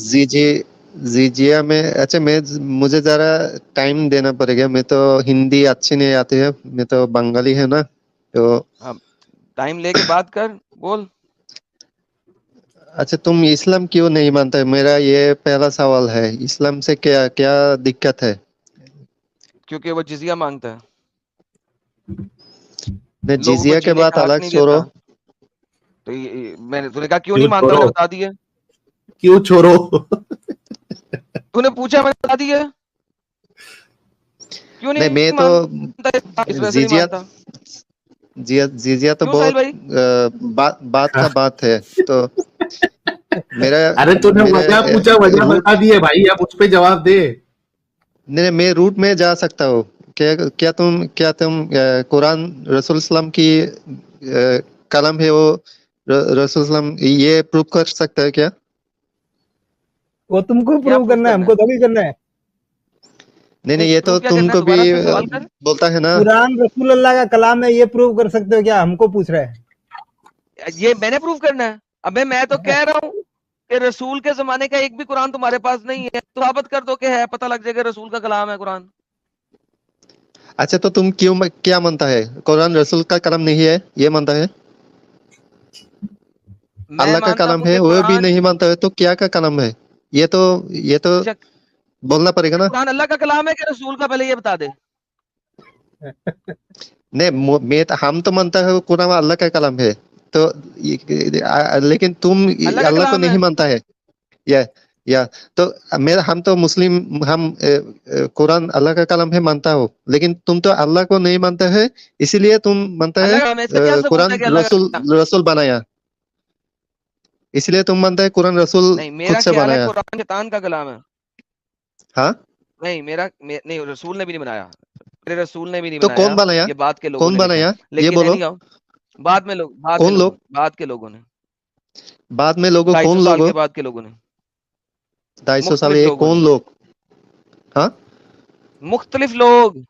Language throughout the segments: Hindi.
जीजे जीजिया में, अच्छा मैं, मुझे जरा टाइम देना पड़ेगा। मैं तो हिंदी अच्छी नहीं आती है, मैं तो बंगाली है ना, तो। अब टाइम लेके बात कर, बोल। अच्छा, तुम इस्लाम क्यों नहीं मानते? मेरा ये पहला सवाल है, इस्लाम से क्या क्या दिक्कत है? क्योंकि वो जिजिया मांगता है, ने लोगों को जिजिया के जीने बाद का हक अलग नहीं छोड़ो। देता। तो मैंने तूने कहा क्यों क्यों नहीं मानता, छोड़ो? मैंने बता दिए। क्यों छोड़ो? तूने पूछा, मैंने बता दिए। क्यों नहीं, मैं नहीं तो मानता, इस वजह से नहीं जिजिया मानता। जिजिया तो क्यों साहिल बहुत भाई? बात का बात है। तो मेरा अरे तूने मेरा वजह पूछा, वजह रूट, बता दिए भाई, अब उस पे जवाब दे। नहीं, मैं रूट में जा सकता हूँ। क्या क्या तुम कुरान रसूल सल्लम की कलम है वो, रसूल सल्लम ये प्रूव कर सकता है क्या? वो तुमको क्या प्रूव प्रूव करना है, करना हमको है? थोड़ी करना है। नहीं नहीं, नहीं, ये तो प्रूव क्या करना है, तुमको भी दोबारा से सवाल कर। बोलता है ना। कुरान रसूल अल्लाह का कलाम है, ये प्रूव कर सकते हो क्या? हमको पूछ रहे हैं। ये मैंने प्रूव करना है? अबे मैं तो कह रहा हूँ कि रसूल के जमाने का एक भी कुरान तुम्हारे पास नहीं है, तो साबित कर दो कि है, पता लग जाएगा रसूल का कलाम है कुरान। अच्छा, तो तुम क्या मानता है? कुरान रसूल का कलम नहीं है ये मानता है? मैं अल्लाह का मानता कलम हूँ है कि वो भी कुरान, नहीं मानता है, तो क्या का कलम है? ये तो ये तो अच्छा, बोलना पड़ेगा ना। कुरान अल्लाह का कलाम है कि रसूल का, पहले ये बता दे। नहीं, हम तो मानता है कुरान अल्लाह का कलम है। तो लेकिन तुम अल्लाह का अल्लाह को कलाम है। नहीं मानता है। या या तो मेरा, हम तो मुस्लिम, हम कुरान अल्लाह का कलम है मानता हो, लेकिन तुम तो अल्लाह को नहीं मानता है। इसीलिए तुम मानता है अल्लाह का कलाम है, इसका क्या सबूत है कुरान कि अल्लाह का रसूल कलाम? रसूल बनाया। इसलिए तुम मानता है कुरान रसूल नहीं, खुद मेरा से ख्याल है बनाया। कुरान शैतान का कलाम है। हाँ, नहीं, नहीं, रसूल ने भी नहीं बनाया, मेरे रसूल ने भी नहीं तो कौन बनाया, बनाया? ये बात के लोगों कौन ने लिखा है। बनाया ये लेकिन बोलो। एनी हाउ, कौन लोग? बाद के लोगों ने, बाद में लोगो, 250 कौन साल लोग के हो? बाद के लोगों ने, 250 साल, मुख्तलिफ ये लोगों ने, कौन लोग? हाँ, मुख्तलिफ लोग,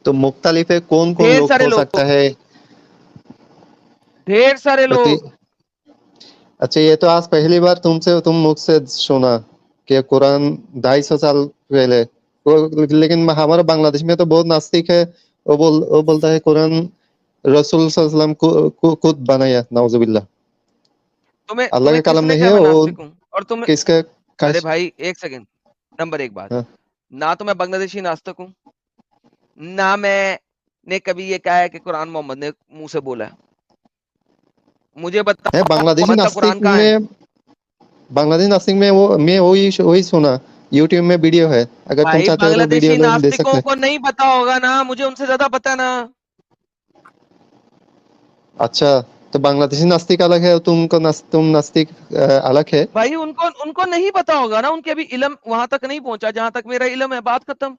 तो मुख्तलिफ है, कौन कौन ढेर लोग सारे हो सकता लोग, है? ढेर सारे तो लोग। अच्छा, ये तो आज पहली बार तुम मुख से सुना कि कुरान 250 साल पहले लेकिन हमारा बांग्लादेश में तो बहुत नास्तिक है। वो बोलता है कुरान रसूल सल्लल्लाहु अलैहि वसल्लम को खुद बनाया, नाउजुबिल्लाह। तुम्हें अल्लाह तुम्हें का कलम किसने नहीं कहा है मैं वो। नास्तिक हूँ? और तुम, किसका? अरे काश। भाई एक सेकंड, नंबर एक बात, हाँ। ना तो मैं बांग्लादेशी नास्तिक हूँ, ना मैंने कभी ये कहा है कि कुरान मोहम्मद ने मुंह से बोला है। मुझे है बताओ बांग्लादेशी मोहम्मद का कुरान नास्तिक कहाँ है? में, बांग्लादेशी नास्तिक में वो मैं वही सुना। यूट्यूब में वीडियो है, अगर तुम भाई चाहते हो तो वीडियो बांग्लादेशी लिंक दे सकते नास्तिकों हैं। को नहीं पता होगा ना, मुझे उनसे ज्यादा पता है ना। अच्छा, तो बांग्लादेशी नास्तिक अलग है, तुम नास्तिक अलग है। भाई उनको उनको नहीं पता होगा ना, उनके अभी इल्म वहां तक नहीं पहुंचा जहां तक मेरा इल्म है, बात खत्म।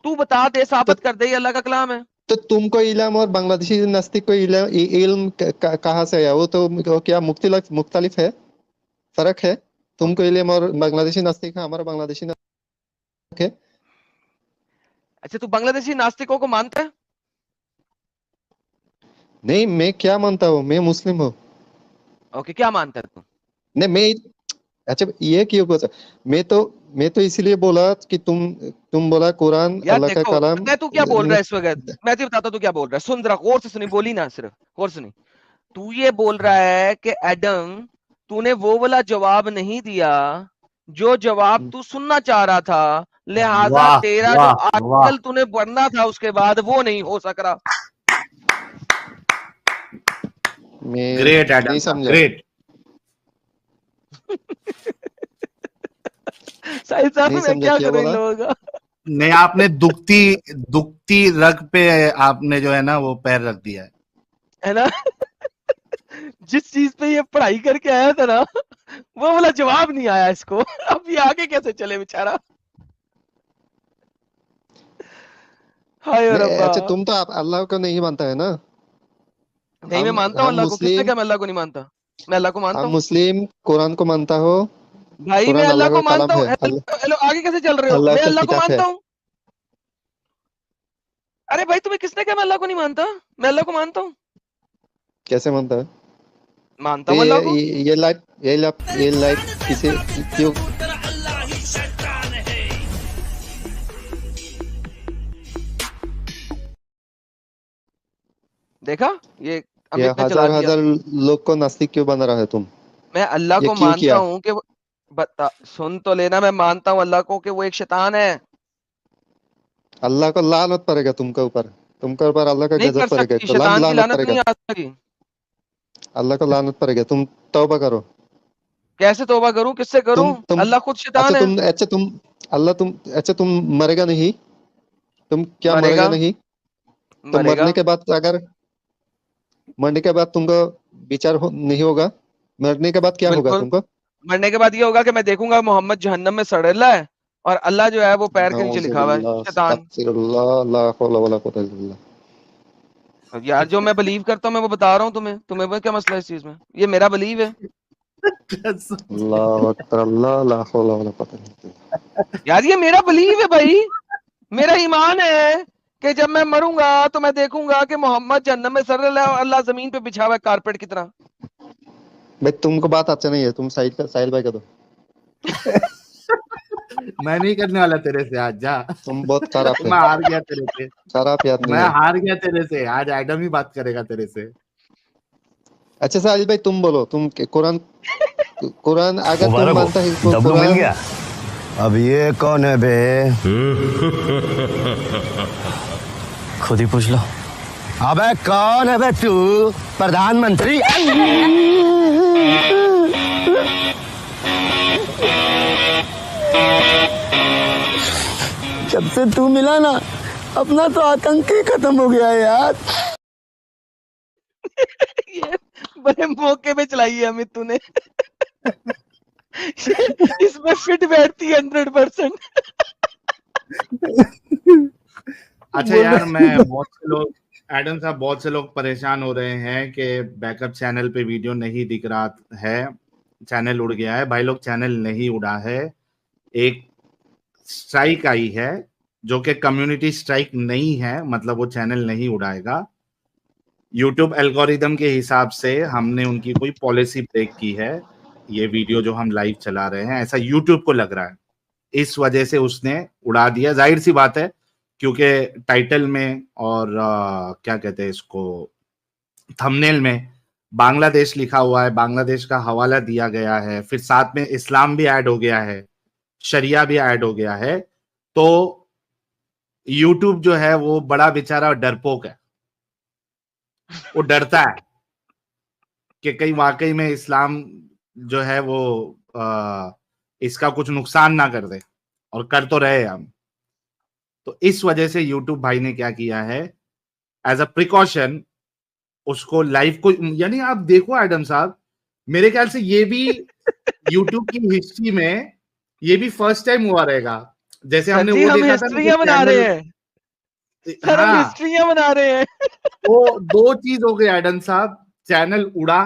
तू बता दे, तो साबित कर दे ये अल्लाह का कलाम है। तो तुमको इल्म और बांग्लादेशी नास्तिक को इल्म कहाँ से आया? वो तो क्या मुख्तलिफ है, फर्क है? तुमको इल्म और बांग्लादेशी नास्तिक है, हमारा बांग्लादेशी नास्तिक है। अच्छा, तू बांग्लादेशी नास्तिकों को मानता है? नहीं, मैं क्या मानता हूँ, मैं मुस्लिम हूँ। ओके, क्या मानता है तू? नहीं, मैं, अच्छा ये क्यों बोला? मैं तो इसलिए बोला कि तुम बोला कुरान यार अल्लाह का देखो, कलाम। पता है तू क्या बोल रहा है इस वक्त? मैं तुझे बताता हूँ तू क्या बोल रहा है, सुन जरा गौर से सुनी, बोली ना सिर्फ, गौर सुनी। तू ये बोल रहा है कि एडम, तूने वो वाला जवाब नहीं दिया जो जवाब तू सुनना चाह रहा था, लिहाजा वाह तेरा जो वाह वाह, आर्टिकल तूने पढ़ना था उसके बाद वो नहीं हो सक रहा। मैं ग्रेट नहीं एडम, समझा। ग्रेट। साहिल साहब नहीं मैं समझा क्या क्या करूं इन बोला। लोगों का। नहीं, आपने दुखती दुखती रग पे आपने जो है ना वो पैर रख दिया है। है ना? जिस चीज पे ये पढ़ाई करके आया था ना, वो वाला जवाब नहीं आया इसको। अब ये आगे कैसे चले बेचारा। हाय नहीं, रब्बा। अच्छा तुम तो आप अल्लाह को नहीं मानता है ना। नहीं, मैं हम मानता हूँ हम अल्लाह को, किसने मुस्लिम कहा मैं अल्लाह को नहीं मानता? मैं अल्लाह को मानता हम हूँ मुस्लिम कुरान को मानता हो। भाई, मैं कुरान अल्लाह अल्लाह को का मानता कलाम हूँ। है, हेलो हेलो, आगे कैसे चल रहे हो? अल्लाह मैं का अल्लाह को किताब है। मानता हूँ। अरे भाई, तुम्हें किसने कहा मैं अल्लाह को नहीं मानता? मैं अल्लाह को मानता हूँ। कैसे मानता है? मानता हूँ अल्लाह को। ये लाइट किसी क्यों देखा ये ये अमित ने चला हजार दिया। लोग को नास्तिक क्यों बना रहा है तुम? मैं अल्लाह ये को क्यों मानता किया? हूँ कि बता सुन तो लेना, मैं मानता हूँ अल्लाह को कि वो एक शैतान है। अल्लाह को लानत पड़ेगा तुमके ऊपर अल्लाह का नहीं गजब कर पड़ेगा, सकती, कलाम शैतान की लानत लानत पड़ेगा, नहीं आ सकती। अल्लाह को लानत पड़ेगा। तुम तौबा करो। कैसे तौबा करूं, किससे करूं? तुम अल्लाह खुद शैतान है। तुम मरेगा नहीं? तुम क्या मरेगा, मरेगा नहीं? तो मरेगा। मरने के बाद तुमको नहीं होगा? मरने के बाद क्या होगा बिल्कुल, तुमको? मरने के बाद ये होगा कि मैं देखूंगा मोहम्मद जहन्नम में सड़ रहा है और अल्लाह जो है वो पैर के नीचे लिखा हुआ है नाउजुबिल्लाह, शैतान। अस्तगफिरुल्लाह, ला हौला वला कुव्वता इल्ला बिल्लाह। यार जो मैं बिलीव करता हूँ मैं वो बता रहा हूँ तुम्हें, तुम्हें क्या मसला है इस चीज में? ये मेरा बिलीव है अल्लाहु अकबर, अल्लाह, ला हौला वला कुव्वता इल्ला बिल्लाह। यार, ये मेरा बिलीव है भाई, मेरा ईमान है कि जब मैं मरूंगा तो मैं देखूंगा कि मोहम्मद जहन्नम में सड़ रहा है और अल्लाह जमीन पे बिछा हुआ है कारपेट की तरह। भाई तुमको बात अच्छा नहीं है, तुम साहिल भाई का दो। मैं नहीं करने वाला तेरे से आज, जा। तुम बहुत खराब है, मैं हार गया तेरे से, खराब आदमी मैं है। हार गया तेरे से, आज एडम ही बात करेगा तेरे से। अच्छा साहिल भाई तुम बोलो, कुरान कुरान अगर तुम मुबारक मानता है हो, डब्लू मिल गया। अब ये कौन है बे? खुद ही पूछ लो। अबे कौन है बे तू? प्रधानमंत्री? जब से तू मिला ना, अपना तो आतंक ही खत्म हो गया है यार। ये बड़े मौके पे चलाई है अमित तूने इसमें फिट बैठती है 100%। अच्छा यार, मैं बहुत से लोग, एडम साहब, बहुत से लोग परेशान हो रहे हैं कि बैकअप चैनल पे वीडियो नहीं दिख रहा है, चैनल उड़ गया है। भाई लोग, चैनल नहीं उड़ा है, एक स्ट्राइक आई है जो कि कम्युनिटी स्ट्राइक नहीं है, मतलब वो चैनल नहीं उड़ाएगा। यूट्यूब एल्गोरिदम के हिसाब से हमने उनकी कोई पॉलिसी ब्रेक की है। ये वीडियो जो हम लाइव चला रहे हैं, ऐसा यूट्यूब को लग रहा है, इस वजह से उसने उड़ा दिया। जाहिर सी बात है, क्योंकि टाइटल में और क्या कहते हैं इसको, थंबनेल में बांग्लादेश लिखा हुआ है, बांग्लादेश का हवाला दिया गया है, फिर साथ में इस्लाम भी ऐड हो गया है, शरिया भी ऐड हो गया है। तो यूट्यूब जो है वो बड़ा बेचारा डरपोक है, वो डरता है कि कहीं वाकई में इस्लाम जो है वो इसका कुछ नुकसान ना कर दे, और कर तो रहे हम। तो इस वजह से यूट्यूब भाई ने क्या किया है, एज अ प्रिकॉशन उसको लाइव को, यानी आप देखो एडम साहब, मेरे ख्याल से ये भी यूट्यूब की हिस्ट्री में ये भी फर्स्ट टाइम हुआ रहेगा। जैसे सर हमने जी वो हम देखा था ना कि हिस्ट्रियां बना रहे हैं, सर हम हाँ, हिस्ट्रियां बना रहे हैं। तो दो चीज हो गई एडम साहब, चैनल उड़ा,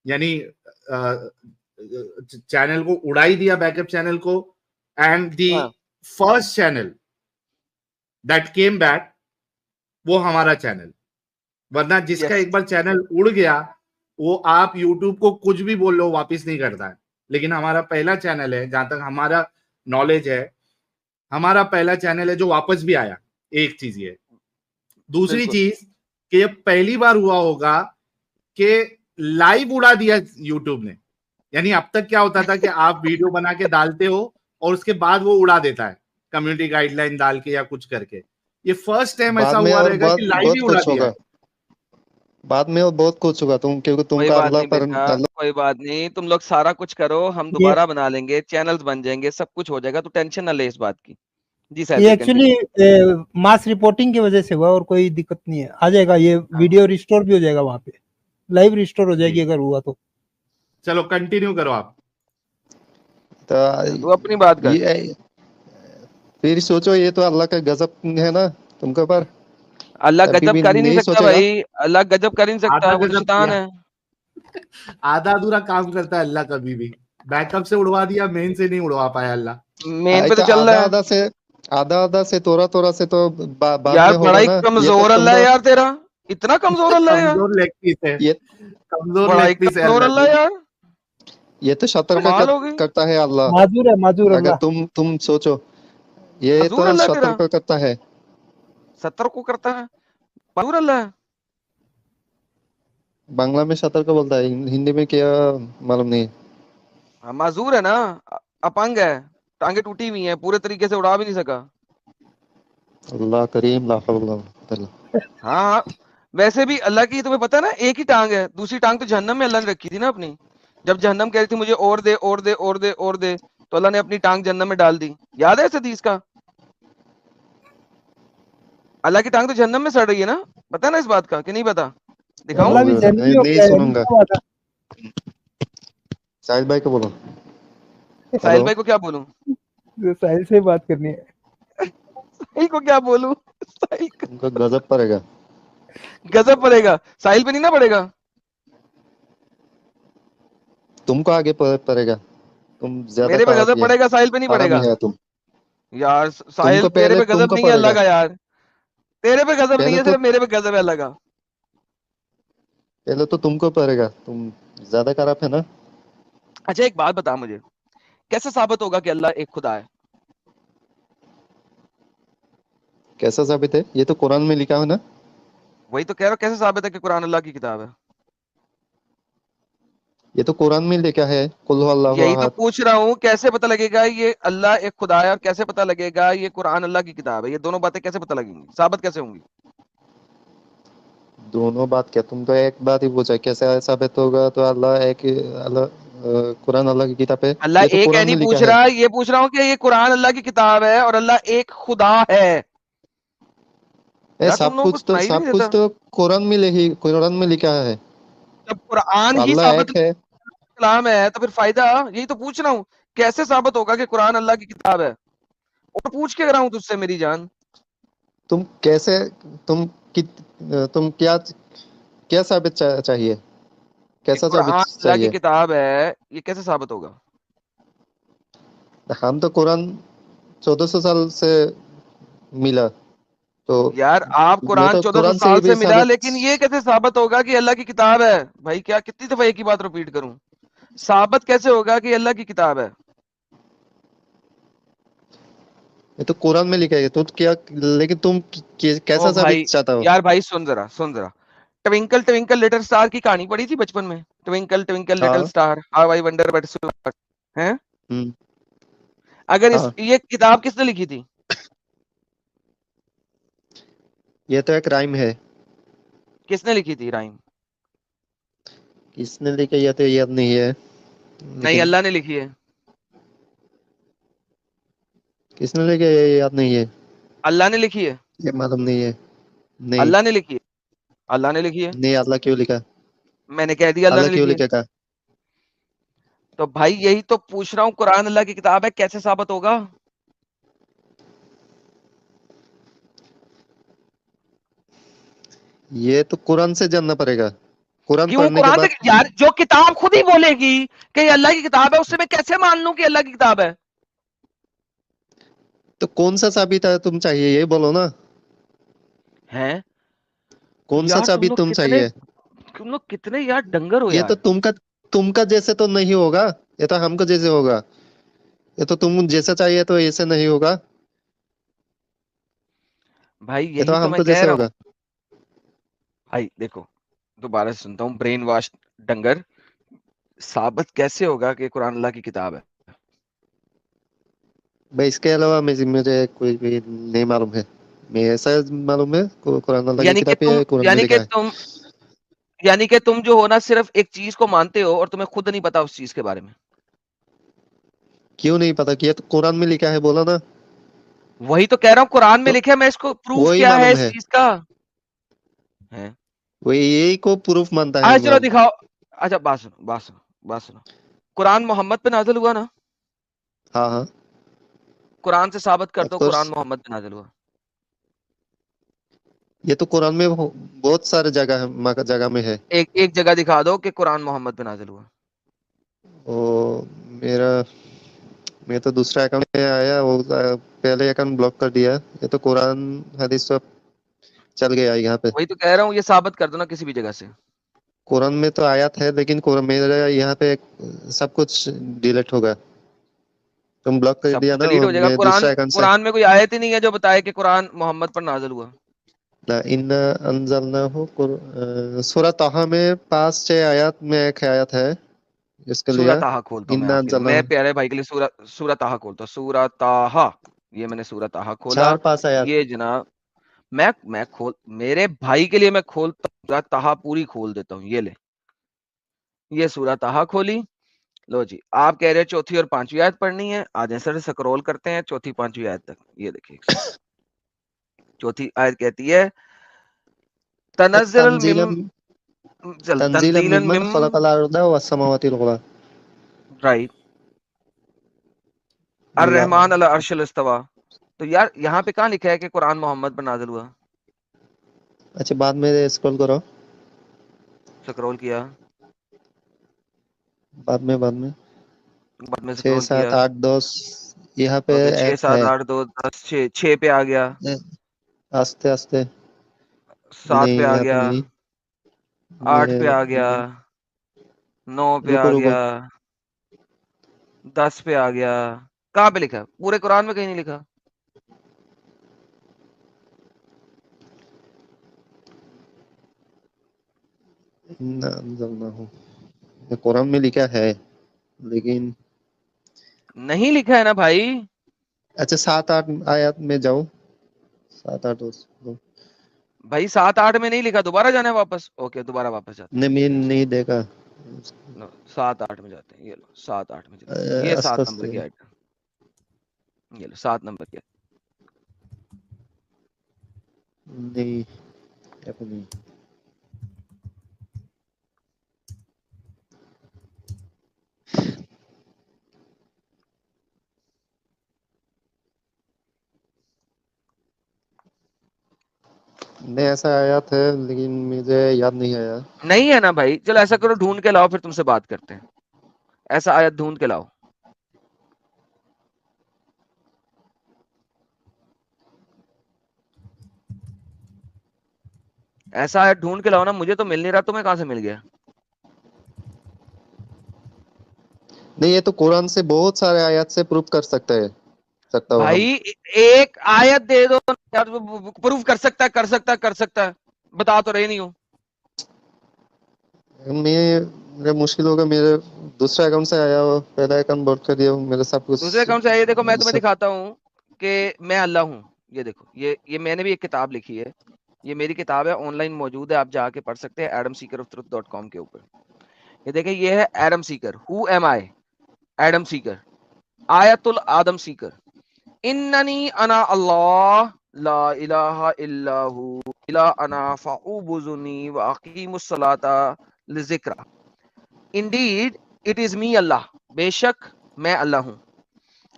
यानी चैनल को उड़ाई दिया, बैकअप चैनल को, एंड दी हाँ। First channel that came back वो हमारा चैनल। वरना जिसका Yes. एक बार चैनल उड़ गया, वो आप यूट्यूब को कुछ भी बोल लो वापस नहीं करता है। लेकिन हमारा पहला चैनल है, जहां तक हमारा नॉलेज है, हमारा पहला चैनल है जो वापस भी आया। एक चीज ये, दूसरी बिल्कुल। चीज कि ये पहली बार हुआ होगा कि लाइव उड़ा दिया यूट्यूब ने। यानी अब तक क्या होता था कि आप वीडियो बना के डालते हो और उसके बाद वो उड़ा देता है कम्युनिटी गाइडलाइन डाल के या कुछ करके। ये फर्स्ट टाइम ऐसा बाद में हुआ और रहेगा कि लाइव बहुत ही उड़ा कुछ दिया होगा, है। बाद में और बहुत कुछ होगा, क्योंकि कोई तुमका बात अल्लाह नहीं पर बेटा, कोई बात नहीं, तुम लोग सारा कुछ करो, हम ये दोबारा बना लेंगे, चैनल्स बन जाएंगे, सब कुछ हो जाएगा, तो टेंशन ना ले इस बात की। जी सर, ये एक्चुअली मास रिपोर्टिंग की वजह से हुआ और कोई दिक्कत नहीं है, आ जाएगा ये वीडियो रिस्टोर भी हो जाएगा, वहां पे लाइव रिस्टोर हो जाएगी अगर हुआ तो। चलो कंटिन्यू करो आप। तू अपनी बात कर। ये फिर सोचो, ये तो अल्लाह का गजब है ना तुमके ऊपर। अल्लाह कभी गजब भी कर ही नहीं नहीं सकता सोचेगा। भाई, अल्लाह गजब कर ही नहीं सकता, आधा वो तो गजब शैतान किया, है। आधा अधूरा काम करता है अल्लाह कभी भी। बैकअप से उड़वा दिया, मेन से नहीं उड़वा पाया अल्लाह। मेन पे तो तो चल रहा है आधा आधा से तोरा से तो बाद यार, में बड़ा होगा ही ना। ये तो कमजोर अल्लाह है यार, तेरा इतना कमजोर अल्लाह है यार। कमजोर लेग पीस है। ये कमजोर बड़ा ही लेग पीस है कमजोर अल्लाह अल्लाह की। यार, ये तो सतर्क कमाल हो गई। करता है अल्लाह। माजूर है अगर अल्लाह। तुम सोचो, ये हजूर तो अल्लाह तेरा सतर्क करता है। 70 को करता है, हजूर अल्लाह है। बांग्ला में सतर्क बोलता है, हिंदी में क्या मालूम नहीं। हाँ, माजूर है ना, अपंग है, टांगे टूटी हुई हैं, पूरे तरीके से उड़ा भी नहीं सका। अल्लाह करीम, ला हौला वला कुव्वता इल्ला। हाँ हाँ, वैसे भी अल्लाह की तुम्हें पता है ना, एक ही टांग है, दूसरी टांग तो जहन्नम में अल्लाह ने रखी थी ना अपनी। जब जहन्नम कह रही थी मुझे और दे और दे और दे और दे, तो अल्लाह ने अपनी टांग जहन्नम में डाल दी। याद है इस हदीस का? अल्लाह की टांग तो जहन्नम में सड़ रही है ना, पता है ना इस बात का कि नहीं पता? दिखाऊं? अल्लाह भी जहन्नमी हो नहीं गया है, सुनूंगा। क्या बात साहिल भाई को बोलो। साहिल हेलो। भाई को क्या बोलूं? है, साहिल से बात करनी है। साहिल को क्या बोलूं? साहिल को उनको गजब पड़ेगा। गजब पड़ेगा, साहिल पे नहीं ना पड़ेगा। तुमको आगे पड़ेगा। तुम ज्यादा मेरे पे गजब पड़ेगा, साहिल पे नहीं हरामी पड़ेगा। है तुम। यार साहिल, तुमको तेरे पहले पे गजब तुमको नहीं है अल्लाह पड़ेगा। का यार, तेरे पे गजब नहीं पहले है, तो सिर्फ मेरे पे गजब है अल्लाह का। पहले तो तुमको पड़ेगा, तुम ज्यादा खराब है ना। अच्छा एक बात बता मुझे, कैसे साबित होगा कि अल्लाह एक खुदा है? कैसा साबित है? ये तो कुरान में लिखा है ना। वही तो कह रहा हूं, कैसे साबित है कि कुरान अल्लाह की किताब है? ये तो कुरान में लिखा है, कुल हु अल्लाहु यही तो अहद। पूछ रहा हूँ, कैसे पता लगेगा ये अल्लाह एक खुदा है, और कैसे पता लगेगा ये कुरान अल्लाह की किताब है? ये दोनों बातें कैसे पता लगेंगी, साबित कैसे होंगी? दोनों बात क्या, तुम तो एक बात ही पूछा, कैसे साबित होगा? तो अल्लाह एक, अल्लाह कुरान अल्लाह की किताब है। अल्लाह ये तो एक है कुरान नहीं में लिखा पूछ है। रहा, ये पूछ रहा हूँ कि ये कुरान अल्लाह की किताब है और अल्लाह एक खुदा है। यार तुम लोगों को सुनाई भी नहीं सब कुछ देता? तो कुरान में लिखा है। जब कुरान तो ही अल्लाह साबित एक है। कलाम है तो फिर फायदा, यही तो पूछ रहा हूँ, कैसे साबित होगा कि कुरान अल्लाह की किताब है? और पूछ के रहा हूँ तुझसे मेरी जान, तुम कैसे, तुम तुम क्या क्या साबित चाहिए? कि कैसा साबित कुरान अल्लाह की चाहिए? किताब है, ये कैसे साबित होगा? हम तो कुरान 1400 साल से मिला, तो यार आप मैं कुरान तो 1400 कुरान से साल ही से भी मिला, साबित। लेकिन ये कैसे साबित होगा कि अल्लाह की किताब है? भाई क्या, कितनी दफा एक ही बात रिपीट करूं? साबित कैसे होगा कि अल्लाह की किताब है? ये तो कुरान में लिखा है, तो क्या, लेकिन तुम ओ कैसा साबित भाई, चाहता हो? यार भाई सुन जरा, सुन जरा। ट्विंकल ट्विंकल लिटिल स्टार की कहानी पढ़ी थी बचपन में? ट्विंकल ट्विंकल लिटिल हाँ। Star, how I wonder what is हैं? हम्म। अगर इस हाँ, ये किताब किसने लिखी थी? ये तो एक राइम है। किसने लिखी थी राइम? किसने लिखा ये तो याद नहीं है, नहीं, लेकिन अल्लाह ने लिखी है। किसने लिखा ये याद नहीं है। अल्लाह ने लिखी है। ये मालूम नहीं है। नहीं। अल्लाह ने लिखी है। अल्लाह ने लिखी है। नहीं, अल्लाह क्यों लिखा? मैंने कह दिया अल्लाह अल्लाह ने क्यों लिखी है। लिखेगा? तो भाई यही तो पूछ रहा हूँ, कुरान अल्लाह की किताब है, कैसे साबित होगा? ये तो कुरान से जानना पड़ेगा, कुरान क्यों पढ़ने के कुरान से? बाद। यार जो किताब खुद ही बोलेगी कि ये अल्लाह की किताब है, उससे मैं कैसे मान लूं कि अल्लाह की किताब है? तो कौन सा साबित है तुम चाहिए, ये बोलो ना। हैं? कौन सा यार साबित तुम चाहिए? तुम लोग कितने यार डंगर हो ये तो यार। तुमका जैसे तो नहीं होगा। ये तो हमको जैसे होगा। ये तो तुम जैसा चाहिए तो ऐसे नहीं होगा। भाई ये तो यही तो मैं हमको कह जैसे रहा हूँ। होगा। भाई देखो, दोबारा से सुनता हूँ, ब्रेन वॉश डंगर। साबित कैसे होगा कि कुरान अल्लाह की किताब है? भाई इसके अलावा मुझे कोई भी नहीं मालूम है। मैं ऐसा मालूम है, कुरान अल्लाह की यानी कि किताब तुम है, कुरान में यानी कि लिखा है। तुम यानी कि तुम जो हो ना, सिर्फ एक चीज को मानते हो और तुम्हें खुद नहीं पता उस चीज के बारे में। क्यों नहीं पता? कि ये तो कुरान में लिखा है, बोला ना। वही तो कह रहा हूँ, कुरान में तो लिखा है, मैं इसको प्रूफ वही क्या है मालूम इस है। चीज का? है? वही यही को प्रूफ मानता है अच्छा हम चलो लोग। दिखाओ। अच्छा बात सुनो। कुरान मोहम्मद पे नाजिल हुआ ना? हाँ हाँ। कुरान से साबित कर ऑफ दो कोर्स। कुरान मोहम्मद पे नाजिल हुआ। ये तो कुरान में बहुत सारे जगह में है। एक एक जगह दिखा दो कि कुरान मोहम्मद पे नाजिल हुआ। वो मेरा मैं तो दूसरा अकाउंट में आया, वो पहले अकाउंट ब्लॉक कर दिया। ये तो कुरान हदीस सब चल गया यहाँ पे। वही तो कह रहा हूँ, ये साबित कर दो ना किसी भी जगह से। कुरान में तो आयत है, लेकिन कुरान मेरे यहाँ पे सब कुछ डिलीट होगा। तुम ब्लॉक कर सब दिया कुछ ना, डिलीट वो हो जाएगा। मैं कुरान दूसरा अकाउंट से। कुरान में कोई आयत ही नहीं है जो बताए कि कुरान मोहम्मद पर नाजिल हुआ। ना इन्ना अंजलनाहु सूरह ताहा में 5-6 आयत में एक आयत है इसके सूरह लिए। ताहा खोलता हूँ मैं इन्ना आपके लिए, मैं अंजलनाहु प्यारे भाई के लिए सूरह ताहा खोलता हूँ। सूरह ताहा, ये मैंने सूरह ताहा खोला। 4-5 आयत। ये जनाब मैं खोल, मेरे भाई के लिए मैं खोलता हूँ, सूरह ताहा पूरी खोल देता हूँ। ये ले, ये सूरह ताहा खोली। लो जी, आप कह रहे हो चौथी और पांचवी आयत पढ़नी है, आ जाए सर स्क्रॉल करते हैं चौथी पांचवी आयत तक। ये देखिए, चौथी आयत कहती है तनज़्ज़ुल मिम तंजीलन तंजीलन तंज़ीलन मिम्मन मिम, खलक़ल अर्दा वस्समावाति उल-उला। राइट, अल्लाह। अर्रहमान अला अर्शिल इस्तवा। तो यार यहाँ पे कहाँ लिखा है कि कुरान मोहम्मद पर नाजिल हुआ? अच्छा, बाद में स्क्रॉल करो, स्क्रॉल किया, बाद में बाद में 6 स्क्रॉल 7 किया, 8 10 यहाँ पे ओके 6 एक 7 है। 8 2 10 6 6 पे आ गया, आस्ते आस्ते 7 नहीं, पे आ यहाँ पे गया, नहीं। 8 पे आ गया, 9 पे आ रुको रुको, गया, 10 पे आ गया। कहाँ पे लिखा है? पूरे कुरान में कहीं नहीं लिखा। इन्ना अंज़लनाहु, ये कुरान में लिखा है, लेकिन नहीं लिखा है ना भाई। अच्छा 7-8 आयत में जाओ, 7-8 भाई 7 8 में नहीं लिखा, दोबारा जाना है वापस। ओके, दोबारा वापस जाते ने मैं नहीं देखा। हैं। लो, 7 8 में जाते हैं। ये लो 7 8 में चलते हैं। ये 7 नंबर की अस्ते आयत है। ये लो 7 नंबर की आयत। नहीं, यहाँ पे नहीं। नहीं, ऐसा आयत है, लेकिन मुझे याद नहीं आया। नहीं है ना भाई, चलो ऐसा करो, ढूंढ के लाओ, फिर तुमसे बात करते हैं। ऐसा आयत ढूंढ के लाओ। ऐसा आयत ढूंढ के लाओ ना, मुझे तो मिल नहीं रहा, तुम्हें कहां से मिल गया? नहीं, ये तो कुरान से बहुत सारे आयत से प्रूफ सकता हो हम। भाई एक आयत दे दो यार, प्रूफ कर सकता है, कर सकता है, कर सकता है। बता तो रही नहीं हूँ। मेरे मुश्किल होगा, मेरे दूसरे अकाउंट से आया हो, पहला अकाउंट ब्लॉक कर दिया हो, मेरे सब कुछ दूसरे अकाउंट से आइए, देखो मैं तुम्हें सब। दिखाता हूँ कि मैं अल्लाह हूँ। ये देखो, ये मैंने भी एक किताब लिखी है। ये मेरी किताब है, ऑनलाइन मौजूद है, आप जाके पढ़ सकते हैं adamseekerofTruth.com के ऊपर। ये देखिए, ये है Adam Seeker. Who am I? Adam Seeker, आयतुल आदम सीकर। इन्ननी अना अल्लाह ला इलाहा इल्लाहु इला अना फअबुजुनी व अकीमुस्सलाता लिज़िक्रा। Indeed it is me Allah, बेशक मैं अल्लाह हूँ,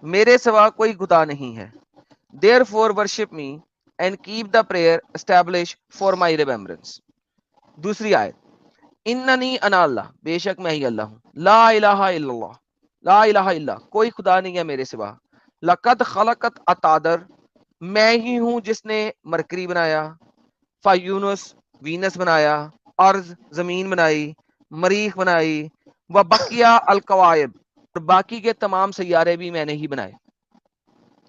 मेरे सिवा कोई खुदा नहीं है। Therefore worship me and keep the prayer established for my remembrance। दूसरी आयत, इन्ननी अना अल्लाह, बेशक मैं ही अल्लाह हूँ। ला इलाहा इल्लल्लाह, ला इलाहा इल्ला, कोई खुदा नहीं है मेरे सिवा। लकद खलकत अतादर, मैं ही हूँ जिसने मरकरी बनाया। फायूनस, वीनस बनाया। अर्ज, जमीन बनाई। मरीख बनाई। व बकिया अल कवायब, और बाकी के तमाम सैयारे भी मैंने ही बनाए।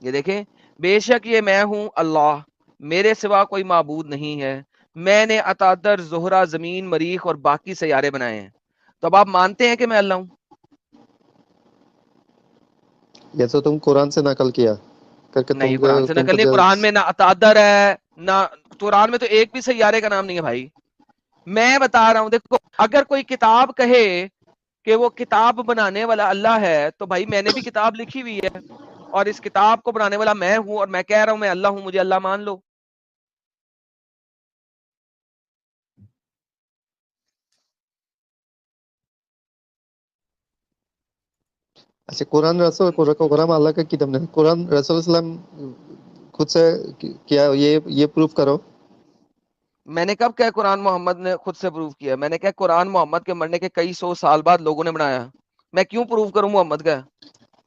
ये देखें, बेशक ये मैं हूं अल्लाह, मेरे सिवा कोई माबूद नहीं है। मैंने अतादर, जोहरा, जमीन, मरीख और बाकी सैयारे बनाए हैं। तो अब आप मानते हैं कि मैं अल्लाह हूं? ये तो तुम कुरान से नकल किया करके नहीं, कुरान से नकल नहीं। कुरान में ना अतादर है ना, कुरान में तो एक भी सैयारे का नाम नहीं है भाई। मैं बता रहा हूं, देखो, अगर कोई किताब कहे कि वो किताब बनाने वाला अल्लाह है, तो भाई मैंने भी किताब लिखी हुई है, और इस किताब को बनाने वाला मैं हूं, और मैं कह रहा हूं मैं अल्लाह हूं, मुझे अल्लाह मान लो। अच्छा, कुरान अल्लाह का किताब नहीं, कुरान रसूल सल्लम खुद से किया, ये प्रूफ करो। मैंने कब कहा कुरान मोहम्मद ने खुद से प्रूव किया? मैंने कहा कुरान मोहम्मद के मरने के कई सौ साल बाद लोगों ने बनाया। मैं क्यों प्रूव करूं मोहम्मद का?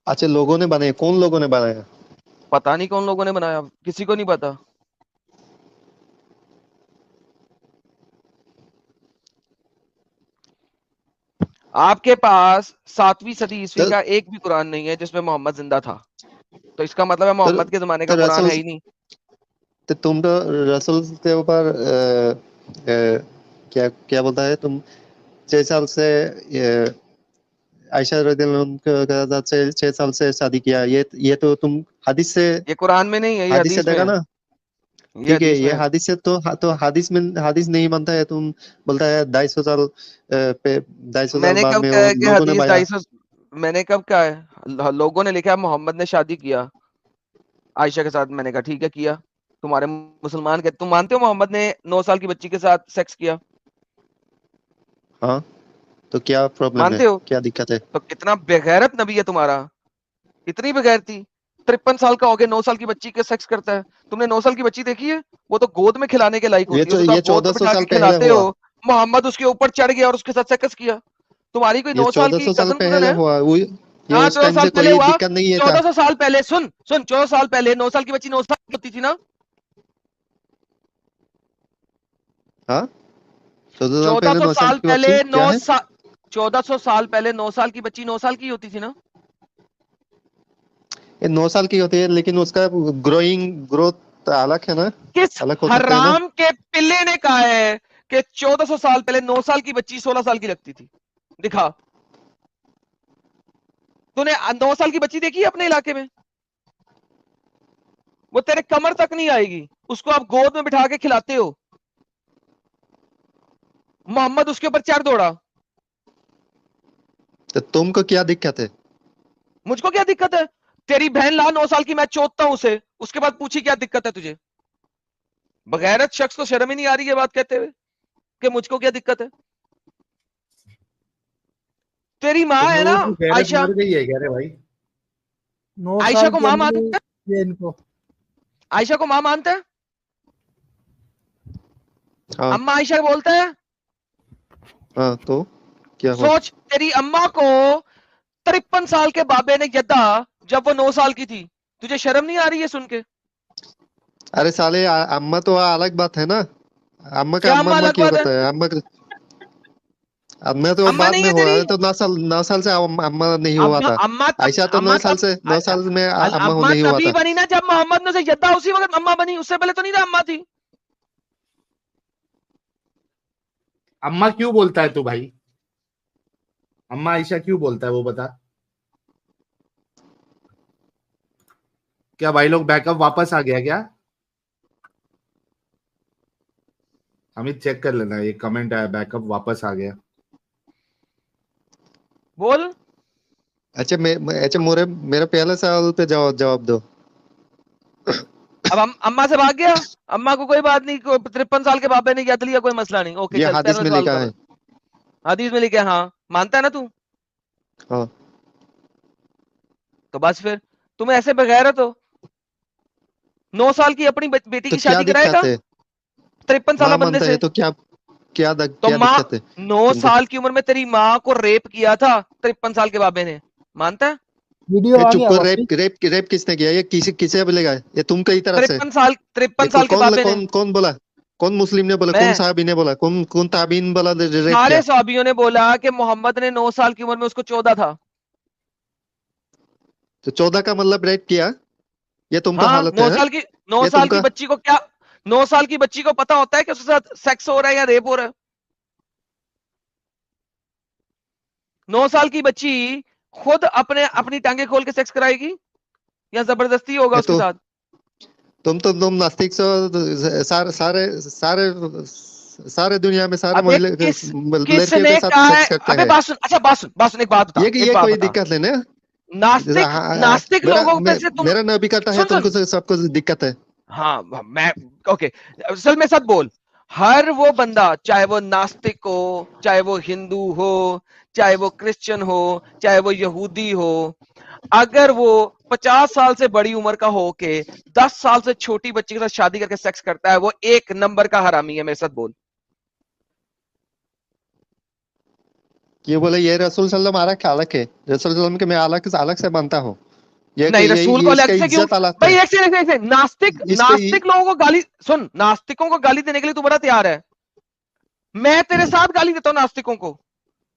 अच्छा, लोगों ने बनाए, कौन लोगों ने बनाया? पता नहीं कौन लोगों ने बनाया, किसी को नहीं पता। आपके पास 7वीं सदी ईस्वी तो- का एक भी कुरान नहीं है जिसमें मोहम्मद जिंदा था, तो इसका मतलब है मोहम्मद के जमाने का तो कुरान रसूल है ही नहीं। तो तुम तो रसूल के ऊपर क्या क्या बोलता है तुम 6 साल से आयशा रदियल्लाहु अन्हा के साथ 6 साल से शादी किया, ये तो तुम हदीस से ये कुरान में नहीं है, ये हदीस से हदीस में देखा है, ना। ये ठीक है, हदीस में ये है। हदीस से तो हदीस में हदीस नहीं मानता है, तुम बोलता है 250 साल पे 250 साल मैंने बाद कब में कहा वो है कि लोगों ने हदीस पाया। 250? मैंने कब कहा है? लोगों ने लिखा है मोहम्मद ने शादी किया आयशा के साथ। मैंने कहा ठीक है किया। तुम्हारे मुसलमान कहते, तुम मानते हो मोहम्मद ने 9 साल की बच्ची के साथ सेक्स किया? हाँ, तो क्या प्रॉब्लम है, मानते हो? क्या दिक्कत है? तो कितना बेगैरत नबी है तुम्हारा, इतनी बेगैरती। 53 साल का हो गया, 9 साल की बच्ची के सेक्स करता है। तुमने 9 साल की बच्ची देखी है? वो तो गोद में खिलाने के लायक होती है, उसे तो ये आप गोद में 1400 बिठा साल के पहले खिलाते हुआ। हो। मोहम्मद उसके ऊपर चढ़ गया और उसके साथ सेक्स किया। तुम्हारी कोई ये 9 साल की 1400 साल कजन कुजन पहले है? हुआ वो, ये हाँ, उस 14 टाइम साल से पहले कोई हुआ। दिक्कत नहीं है था। 1400 साल पहले, सुन सुन, 14 साल पहले 9 साल की बच्ची 9 साल की होती थी ना? हाँ, 14 साल पहले 1400 9 साल साल की पहले बच्ची क्या 9 है? साल 1400 साल पहले 9 साल की बच्ची 9 साल की होती थी ना? ये 9 साल की होती है, लेकिन उसका ग्रोथ अलग है ना, किस अलग हो सकता है ना। हराम के पिल्ले ने कहा है कि 1400 साल पहले 9 साल की बच्ची 16 साल की लगती थी? दिखा। तूने 9 साल की बच्ची देखी है अपने इलाके में? वो तेरे कमर तक नहीं आएगी, उसको आप गोद में बिठा के खिलाते हो। मोहम्मद उसके ऊपर चढ़ दौड़ा। तो तुमको क्या दिक्कत है? मुझको क्या दिक्कत है? तेरी बहन ला 9 साल की, मैं चोदता हूं उसे, उसके बाद पूछी क्या दिक्कत है तुझे? बगैरत शख्स को शर्म ही नहीं आ रही है बात कहते हुए कि मुझको क्या दिक्कत है? तेरी माँ तुम है ना लोगों की गैरत आयशा, मर गई है क्या रे भाई? 9 आयशा साल को की माँ उम्र मानता है? में ये इनको आयशा को माँ मानता है? हाँ अम्मा आयशा बोलता है? हाँ, तो क्या हुआ? सोच, तेरी अम्मा को 53 साल के बाबे ने यद्दा जब वो 9 साल की थी। तुझे शर्म नहीं आ रही है सुन के? अरे साले, अम्मा तो अलग बात है ना। अम्मा का क्या अम्मा अम्मा अम्मा अलग क्यों बात है? करता है अम्मा अम्मा तो अम्मा बाद नहीं में है हुआ तेरी? है, तो 9 साल से अम्मा नहीं हुआ अम्मा था। अम्मा तब आयशा तो अम्मा तब 9 साल में अम्मा अम्मा नहीं हुआ तभी था। बनी ना जब मोहम्मद ने उसे यद्दा, उसी वक्त अम्मा बनी, उससे पहले तो नहीं था अम्मा थी। अम्मा क्यों बोलता है तू भाई? अम्मा आयशा क्यों बोलता है वो बता। क्या भाई लोग बैकअप वापस आ गया क्या? अमित चेक कर लेना, ये कमेंट आया बैकअप वापस आ गया। बोल। अच्छा अच्छा, मेरे पहले सवाल पे जवाब जवाब दो। अब अम्मा से भाग गया। अम्मा को कोई बात नहीं, 53 साल के बाबे ने याद लिया, कोई मसला नहीं। ओके ये चल, हदीस पहला में सवाल लिखा कर। है। हदीस में लिखा है, हाँ मानता है ना तू? हाँ, तो बस फिर तुम ऐसे बगैरत हो, 9 साल की अपनी बेटी तो की क्या शादी दिक्कत कराएगा है? 53 साल माँ बंदे मानता है से? तो क्या तो क्या माँ, दिक्कत है 9 तुमको? साल की उम्र में तेरी माँ को रेप किया था 53 साल के बाबे ने, मानता है? वीडियो ये आ चुप गया कर, वापस। रेप किसने किया? ये किसे बोलेगा? ये तुम कई तरफ से। 53 ये साल के कौन बाबे ने। कौन कौन बोला? कौन मुस्लिम ने बोला? कौन मैं, साहबी ने बोला? कौन कौन ताबीन बोला रेप सारे किया? सहाबियों ने बोला कि मोहम्मद ने 9 साल की उम्र में उसको 14 था। तो 14 का मतलब रेप किया? ये तुमका हाँ, हालत 9 है? साल की 9 ये साल की तुमका बच्ची को क्या, 9 साल की बच्ची को पता होता है कि उसके साथ सेक्स हो रहा है या रेप हो रहा है? 9 साल की बच्ची खुद अपनी टांगे खोल के सेक्स कराएगी या जबरदस्ती होगा ये उसके तो साथ? तुम नास्तिक से सारे सारे सारे सारे दुनिया में सारे अबे महिला लड़कियों किसने के साथ कहा है? सेक्स करते अबे हैं। बात सुन, अच्छा बात सुन, एक ये बात कोई बता। दिक्कत नहीं ना। नास्तिक नास्तिक लोगों पे से तुम, मेरा नबी करता है, सुन तुमको सुन, सबको दिक्कत है। हाँ मैं, ओके चल मैं सच बोल। हर वो बंदा, चाहे वो नास्तिक हो, चाहे वो हिंदू हो, चाहे वो क्रिश्चियन हो, चाहे वो यहूदी हो, अगर वो 50 साल से बड़ी उम्र का हो के 10 साल से छोटी बच्ची के साथ शादी करके सेक्स करता है, वो एक नंबर का हरामी है, मेरे साथ बोल। ये बोले ये रसूल सल्लम अलग है, रसूल सल्लम के मैं अलग अलग से मानता हूँ। नहीं, रसूल को ये अलग इसका से क्यों? इज्जत अलग भाई है। एक से नास्तिक इसका नास्तिक लोगों को गाली सुन, नास्तिकों को गाली देने के लिए तू बड़ा तैयार है। मैं तेरे साथ गाली देता हूं नास्तिकों को।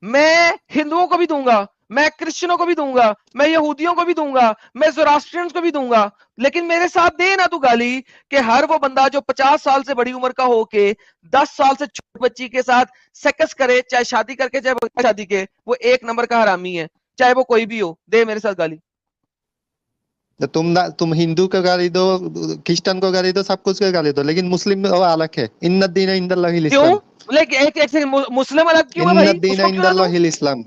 मैं हिंदुओं को भी दूंगा, मैं क्रिश्चियनों को भी दूंगा, मैं यहूदियों को भी दूंगा, मैं ज़ोरास्ट्रियंस को भी दूंगा, लेकिन मेरे साथ दे ना तू गाली कि हर वो बंदा जो 50 साल से बड़ी उम्र का होके 10 साल से छोटी बच्ची के साथ सेक्स करे, चाहे शादी करके चाहे बगैर शादी के, वो एक नंबर का हरामी है, चाहे वो कोई भी हो, दे मेरे साथ गाली। तो तुम हिंदू को गाली दो, क्रिश्चियन को गाली दो, सब कुछ को गाली दो, लेकिन मुस्लिम में वो अलग है। इन्न दीन इंदल्लाहिल क्यों? इस्लाम। लेकिन एक सेकंड, मुस्लिम अलग क्यों है भाई? इन्न दीन उसको क्यों ना दूं? इंदल्लाहिल इस्लाम।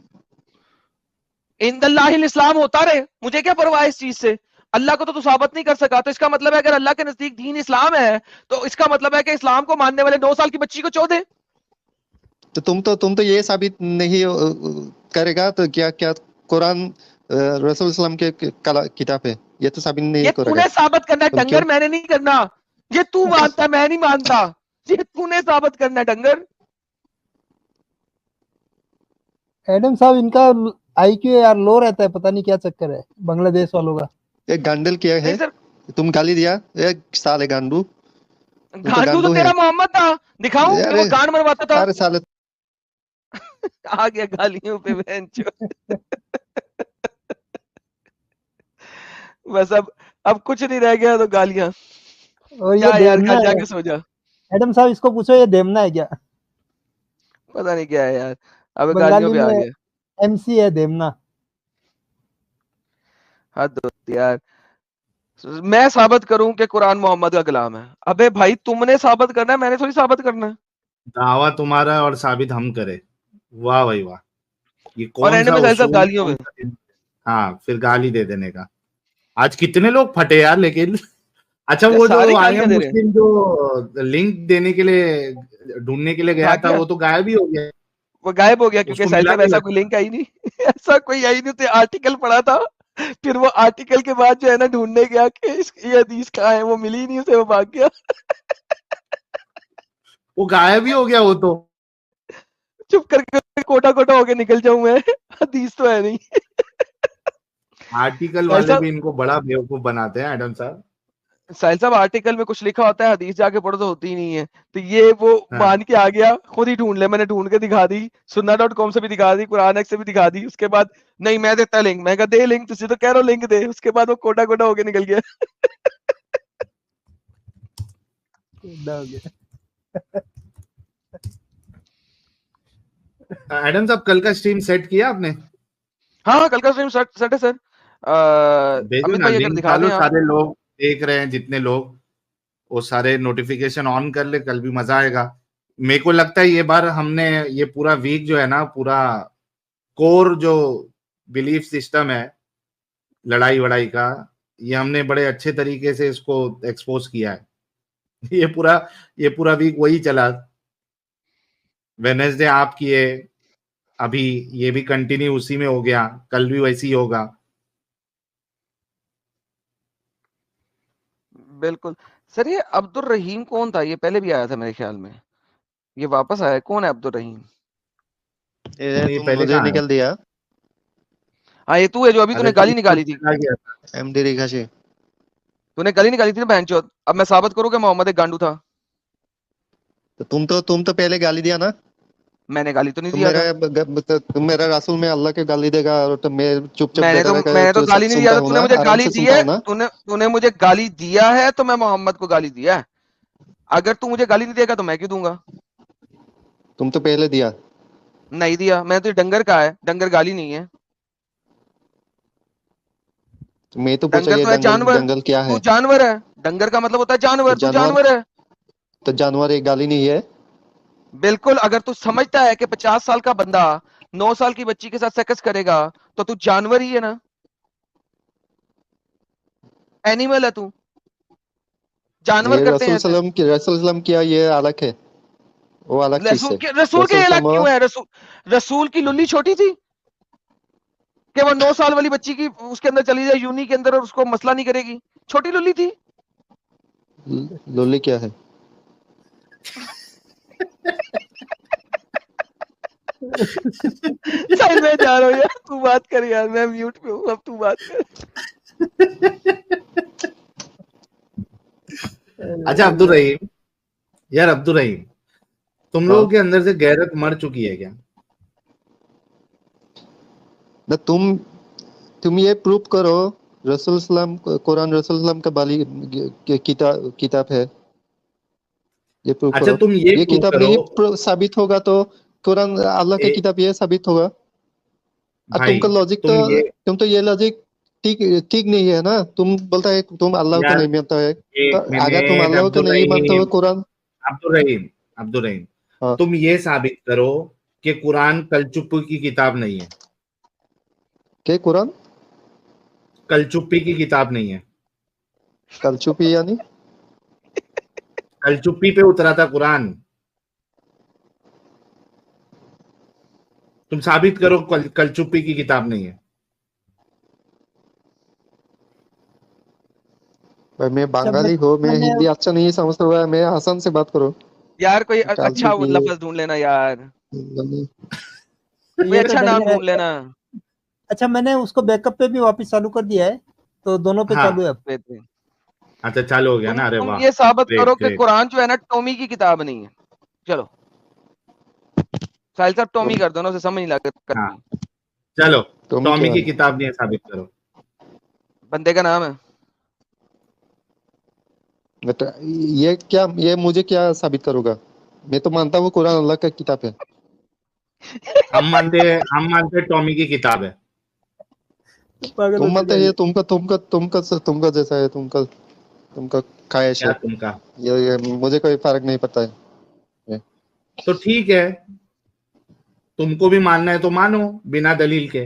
इंदल्लाहिल इस्लाम होता रहे, मुझे क्या परवाह है इस चीज से। अल्लाह को तो तू साबित नहीं कर सका, तो इसका मतलब है अगर अल्लाह के नजदीक दीन इस्लाम है तो इसका मतलब है कि इस्लाम को मानने वाले 9 साल की बच्ची को चो दे। तो तुम तो ये साबित नहीं करेगा तो क्या क्या कुरान रसूल सल्लम के किताब है, ये तो साबित नहीं ये करेगा। तूने साबित करना है तुम डंगर, क्यों? मैंने नहीं करना। ये तू मानता है, मैं नहीं मानता। ये तूने साबित करना है डंगर। एडम साहब इनका आईक्यू यार लो रहता है, पता नहीं क्या चक्कर है बांग्लादेश वालों का। ये गांडल क्या है? नहीं सर, तुम गाली दिया, एक साले गांडू। तुम तो गांडू तो गांडू है तेरा मोहम्मद था, दिखाऊं कि वो अरे। गांड मरवाता था। अरे साले आ गया गालियों पे बहनचोद। बस अब कुछ नहीं रह गया तो गालियां। और ये जा यार, देमना घर है। जाके सो जा। एडम साहब इसको पूछो ये देमना है क्या? पता नहीं क्या है यार, अब गालियों बंगाली पे आ में गया। एमसी है देमना। हद होती है यार। मैं साबित करूं कि कुरान मोहम्मद का कलाम है? अबे भाई तुमने साबित करना है, मैंने थोड़ी साबित करना है। दावा तुम्हारा और साबित हम करे। वाह भाई वाह, ये और कौन एंड सा में साहिल साहब उसूल, गालियों कौन में। सा दिन? हाँ, फिर गाली दे देने का। आज कितने लोग फटे यार लेकिन। अच्छा, यार वो सारे जो आई गालियां एम दे रहे हैं। मुस्लिम जो लिंक देने के लिए ढूंढने के लिए गया भाग था, गया, वो तो गायब ही हो गया। वो गायब हो गया क्योंकि उसको साहिल मिला साहब नहीं ऐसा कोई लगता। लिंक आई नहीं। ऐसा कोई आई नहीं, तो आर्टिकल पढ़ा था, फिर वो आर्टिकल के बाद जो है ना ढूंढने गया कि ये हदीस कहाँ है, वो मिली नहीं उसे, वो भाग गया। वो गायब ही हो गया वो तो। चुप करके कोटा कोटा होके निकल जाऊं मैं। हदीस तो है नहीं। आर्टिकल साहिल वाले साहब, भी इनको बड़ा बेवकूफ बनाते हैं एडम साहब। साहिल साहब आर्टिकल में कुछ लिखा होता है, हदीस जाके पढ़ो तो होती ही नहीं है। तो ये वो हाँ। मान के आ गया, खुद ही ढूंढ ले, मैंने ढूंढ के दिखा दी, sunna.com से भी दिखा दी, कुरान से भी दिखा दी। उसके बाद नहीं मैं देता लिंक, मैं कहा दे लिंक, तुझे तो कह रहा हूं लिंक दे। उसके बाद वो कोटा कोटा होके निकल गया। हो गया। एडम साहब कल का स्ट्रीम सेट किया आपने? हाँ कल का स्ट्रीम सेट है सर। भेजो अमित ना, भाई अगर लिंक दिखा दें डालो, आप। सारे लोग देख रहे हैं जितने लोग, वो सारे नोटिफिकेशन ऑन कर ले, कल भी मजा आएगा। मेरे को लगता है ये बार हमने ये पूरा वीक जो है ना, पूरा कोर जो बिलीफ सिस्टम है लड़ाई वड़ाई का, ये हमने बड़े अच्छे तरीके से इसको एक्सपोज किया है। ये पूरा वीक वही चला। वेनेसडे आप किए, अभी ये भी कंटिन्यू उसी में हो गया, कल भी वैसे ही होगा। बिल्कुल सर। ये अब्दुल रहीम कौन था? ये पहले भी आया था मेरे ख्याल में, ये वापस आया। कौन है अब्दुल रहीम? ये ये तुम पहले मुझे कहाँ है? निकल दिया। हाँ ये तू है जो अभी अरे तूने तो गाली इसको निकाली थी। चला गया था। एमडी रेखा से। तूने गाली निकाली थी ना बहनचोद। अब मैं साबित करूं कि मोहम्मद एक गांडू था। तो तुम तो पहले गाली दिया ना। मैंने गाली तो नहीं दिया था। तुम मेरा रसूल में अल्लाह के गाली देगा और तो मैं चुपचाप बैठा रहेगा मैंने तो तो सब गाली नहीं दिया सुनता था। हूँ तूने ना, मुझे आराम गाली से दी सुनता है, हूँ ना। तूने मुझे गाली दिया है तो मैं मोहम्मद को गाली दिया है। अगर तू मुझे गाली नहीं देगा तो मैं क्यों दूंगा? तुम तो पहले दिया। नहीं दिया। मैं तो डंगर का है, डंगर गाली नहीं है। तो मैं तो पूछा डंगर ये तो है जानवर। दंगल क्या तू है? जानवर है। डंगर का मतलब होता है तो जानवर, तू जानवर, जानवर है। तो जानवर एक गाली नहीं है? बिल्कुल। अगर तू समझता है कि 50 साल का बंदा 9 साल की बच्ची के साथ सेक्स करेगा तो तू जानवर ही है ना, एनिमल है तू। जानवर ये करते हैं ऐसे। रसूल सल्लम किया ये अलग है, वो अलग चीज है। रसूल के रसूल अलग सल्लम क्यों है? रसूल की लुल्ली छोटी थी कि वो 9 साल वाली बच्ची की उसके अंदर चली जाए यूनी के अंदर और उसको मसला नहीं करेगी? छोटी लुल्ली थी। लोली क्या है? चल मैं जा रहा हूँ यार, तू बात कर यार, मैं म्यूट पे हूँ, अब तू बात कर। अच्छा अब्दुल रहीम, यार अब्दुल रहीम, तुम हाँ। लोगों के अंदर से गैरत मर चुकी है क्या? ना तुम ये प्रूव करो रसूल सल्लम कुरान रसूल सल्लम का बाली किताब है, ये प्रूव अच्छा, करो। तुम ये ये प्रूव किताब करो। नहीं साबित होगा तो कुरान अल्लाह की ए, किताब ये साबित होगा। अब भाई तुमका लॉजिक तुम ये तुम तो ये लॉजिक ठीक ठीक नहीं है ना। तुम बोलता है तुम अल्लाह को यार, नहीं मानता है, तो एक अगर तुम मिनट, अल्लाह को अब्दुल नहीं मानते हो रहीम, कुरान। अब्दुल रहीम, अब्दुल रहीम, हाँ, तुम ये साबित करो कि कुरान कलचुप्पी की किताब नहीं है। के कुरान कलचुप्पी की किताब नहीं है। कलचुपी यानी कलचुप्पी पे उतरा था कुरान। तुम साबित करो कलचुप्पी की किताब नहीं है। भाई मैं अच्छा बंगाली हूँ, मैं मैंने हिंदी अच्छा नहीं समझता हुआ, मैं आसान से बात करो। यार कोई अच्छा कलचुपी लफ्ज ढूंढ लेना यार, कोई ये तो अच्छा डर नाम गया। ढूंढ लेना। अच्छा मैंने उसको बैकअप पे भी वापस चालू कर दिया है, तो दोनों पे हाँ, चालू है अब। बेहतरीन। अच्छा चालू हो गया ना। अरे तुम वाह, ये साबित ग्रेट करो कि ग्रेट। कुरान जो है ना टॉमी की किताब नहीं है। चलो साहिल साहब टॉमी कर दो ना, उसे समझ नहीं लग हाँ, करनी। चलो, टॉमी टॉमी क्या की है? किताब नहीं है, साबित करो। बंदे का नाम है। ये मुझे क्या साबित करोगा? मैं तो मानता हूँ कुरान अल्लाह का किताब है। हम मानते टॉमी की किताब है। पागल हो तुम मानते चुका है ये ये। तुमका जैसा है, तुमका ख्वाहिश क्या है। तुमका? ये मुझे कोई फर्क नहीं पड़ता है। ये- तो ठीक है, तुमको भी मानना है तो मानो बिना दलील के।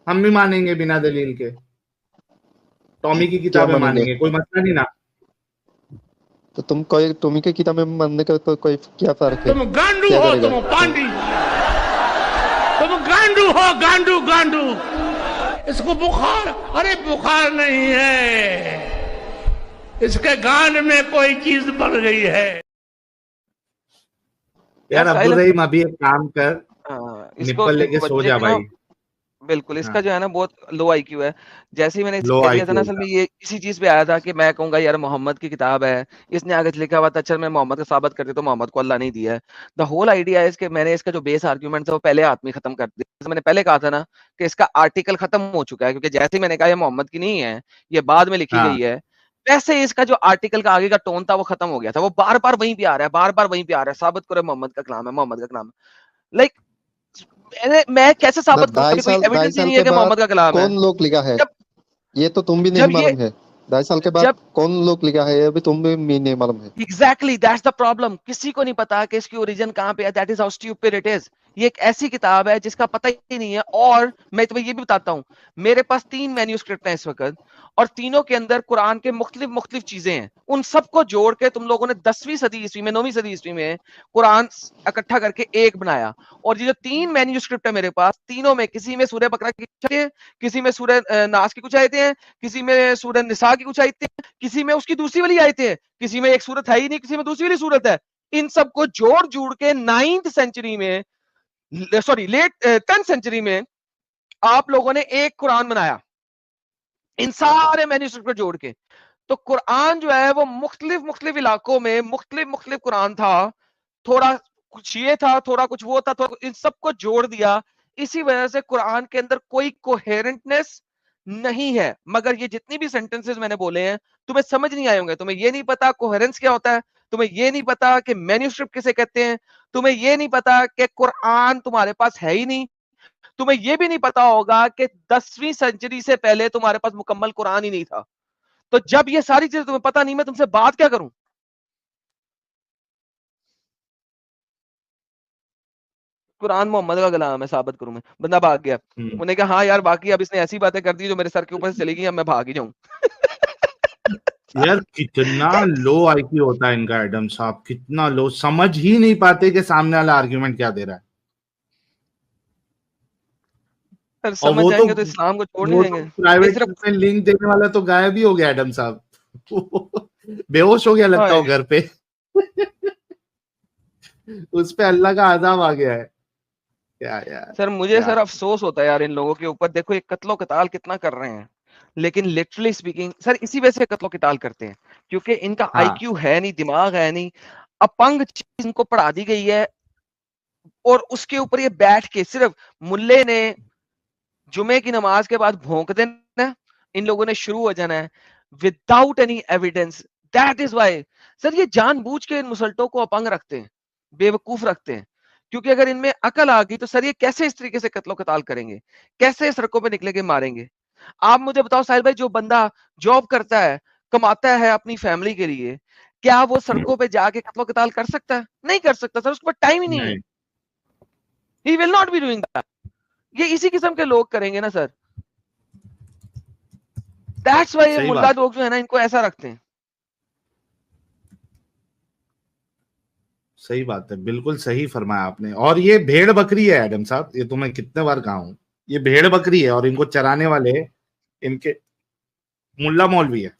हम भी मानेंगे बिना दलील के। टॉमी की क्या किताबें मानेंगे? मानेंगे, कोई मसला नहीं ना। तो तुम्ही के किताब में मानने का तो कोई क्या फर्क है? तुम गांडू क्या हो, करेगा? तुम पांडी, तुम गांडू हो, गांडू गांडू। इसको बुखार, अरे बुखार नहीं है, इसके गांड में कोई चीज बढ़ गई है। यार अब्दुल साहिल रहीम, अभी एक काम कर, इसको निप्पल लेके देखो सो बच्चे जा भी ना, भाई। बिल्कुल हाँ, इसका जो है ना बहुत लो आईक्यू है। जैसे ही मैंने इसे लो कह दिया था ना, आईक्यू असल में होगा। ये इसी चीज पे आया था कि मैं कहूंगा यार मोहम्मद की किताब है, इसने आगे से लिखा हुआ था, अच्छा मैं मोहम्मद का साबित करती तो मोहम्मद को अल्लाह नहीं दिया है। द होल आइडिया है कि मैंने इसका जो बेस आर्ग्यूमेंट था वो पहले हाथ में खत्म कर दिया। जैसे मैंने पहले कहा था ना कि इसका आर्टिकल खत्म हो चुका है, क्योंकि जैसे ही मैंने कहा ये मोहम्मद की नहीं है, ये बाद में लिखी हाँ, गई है, वैसे इसका जो आर्टिकल का आगे का टोन था वो खत्म हो गया था। वो बार बार वहीं पे आ रहा है, बार बार वहीं पे आ रहा है, साबित करो मोहम्मद का कलाम है, मोहम्मद का कलाम है। लाइक मैं कैसे ना साबित करूं कि कोई ढाई एविडेंस ही साल नहीं है के कि बाद मोहम्मद का कलाम है? कौन लोग लिखा है? जब ये तो तुम भी नहीं जब ये मालूम है। 2.5 साल के बाद जब कौन लोग लिखा है, ये भी तुम भी नहीं मालूम है। एग्जैक्टली दैट्स द प्रॉब्लम, किसी को नहीं पता कि इसकी ओरिजिन कहां पे है। That is how stupid it is. ये एक ऐसी किताब है जिसका पता ही नहीं है। और मैं तुम्हें ये भी बताता हूं, मेरे पास 3 मैन्यूस्क्रिप्ट हैं इस वक्त, और तीनों के अंदर कुरान के मुख्तलिफ मुख्तलिफ चीजें हैं। उन सबको जोड़ के तुम लोगों ने 10वीं सदी ईस्वी में, 9वीं सदी ईस्वी में कुरान इकट्ठा करके एक बनाया। और ये जो 3 मैन्यूस्क्रिप्ट है मेरे पास, तीनों में किसी में सूरह बकरा की कुछ आयतें हैं, किसी में सूरह नास की कुछ आयतें हैं, किसी में सूरह निसा की कुछ आयतें हैं, किसी में उसकी दूसरी वाली आयतें हैं, किसी में एक सूरत है ही नहीं, किसी में दूसरी वाली सूरत है। इन सबको जोड़ जोड़ के 9th सेंचुरी में, सॉरी लेट 10th सेंचुरी में आप लोगों ने एक कुरान बनाया, इन सारे मैन्यूस्क्रिप्ट को जोड़ के। तो कुरान जो है वो मुख्तलिफ मुख्तलिफ इलाकों में मुख्तलिफ मुख्तलिफ कुरान था। थोड़ा कुछ ये था, थोड़ा कुछ वो था, थोड़ा इन सबको जोड़ दिया। इसी वजह से कुरान के अंदर कोई कोहेरेंटनेस नहीं है। मगर ये जितनी भी सेंटेंसेस मैंने बोले हैं तुम्हें समझ नहीं आए होंगे। तुम्हें ये नहीं पता कोहेरेंस क्या होता है, तुम्हें ये नहीं पता कि मैन्यूस्क्रिप्ट किसे कहते हैं, तुम्हें ये नहीं पता कि कुरान तुम्हारे पास है ही नहीं, तुम्हें ये भी नहीं पता होगा कि 10वीं सेंचुरी से पहले तुम्हारे पास मुकम्मल कुरान ही नहीं था। तो जब ये सारी चीजें तुम्हें पता नहीं, मैं तुमसे बात क्या करूं? कुरान मोहम्मद का कलाम है, साबित करूं मैं? बंदा भाग गया। उन्होंने कहा हाँ यार बाकी अब इसने ऐसी बातें कर दी जो मेरे सर के ऊपर से चली गई, अब मैं भाग ही जाऊं। यार कितना लो आईक्यू होता है इनका, एडम साहब कितना लो, समझ ही नहीं पाते कि सामने वाला आर्ग्यूमेंट क्या दे रहा है। सर और समझ जाएंगे तो इस्लाम को छोड़ नहीं देंगे। ये प्राइवेट सिर्फ में लिंक देने वाला तो गायब ही हो गया एडम साहब। बेहोश हो गया लगता हाँ, हो घर पे। उस पे अल्लाह का आजाब आ गया है क्या यार। सर मुझे क्या सर अफसोस होता है यार इन लोगों के ऊपर। देखो ये कत्लो कताल कितना कर रहे हैं, लेकिन लिटरली स्पीकिंग सर इसी वजह से कत्लो कताल करते हैं, क्योंकि इनका हाँ, आईक्यू है नहीं, दिमाग है नहीं। अपंग चीज इनको पढ़ा दी गई है, और उसके ऊपर ये बैठ के सिर्फ मुल्ले ने जुमे की नमाज के बाद भोंक देना, इन लोगों ने शुरू हो जाना है without any evidence. That is why sir ये जानबूझ के इन मुसल्टों को अपंग रखते हैं, बेवकूफ रखते हैं, क्योंकि अगर इनमें अकल आ गई तो सर ये कैसे इस तरीके से कत्लो कताल करेंगे, कैसे सड़कों पे निकलेंगे, मारेंगे। आप मुझे बताओ साहिल भाई, जो बंदा जॉब करता है, कमाता है अपनी फैमिली के लिए, क्या वो सड़कों पे जाके कत्लो कताल कर सकता है? नहीं कर सकता सर, उसके पास टाइम ही नहीं है। He will not be doing that. ये इसी किस्म के लोग करेंगे ना सर। दैट्स वाई सही मुल्ला बात। लोग जो है ना इनको ऐसा रखते हैं। सही बात है, बिल्कुल सही फरमाया आपने। और ये भेड़ बकरी है एडम साहब, ये तो मैं कितने बार कहा हूं, ये भेड़ बकरी है और इनको चराने वाले इनके मुल्ला मौलवी है।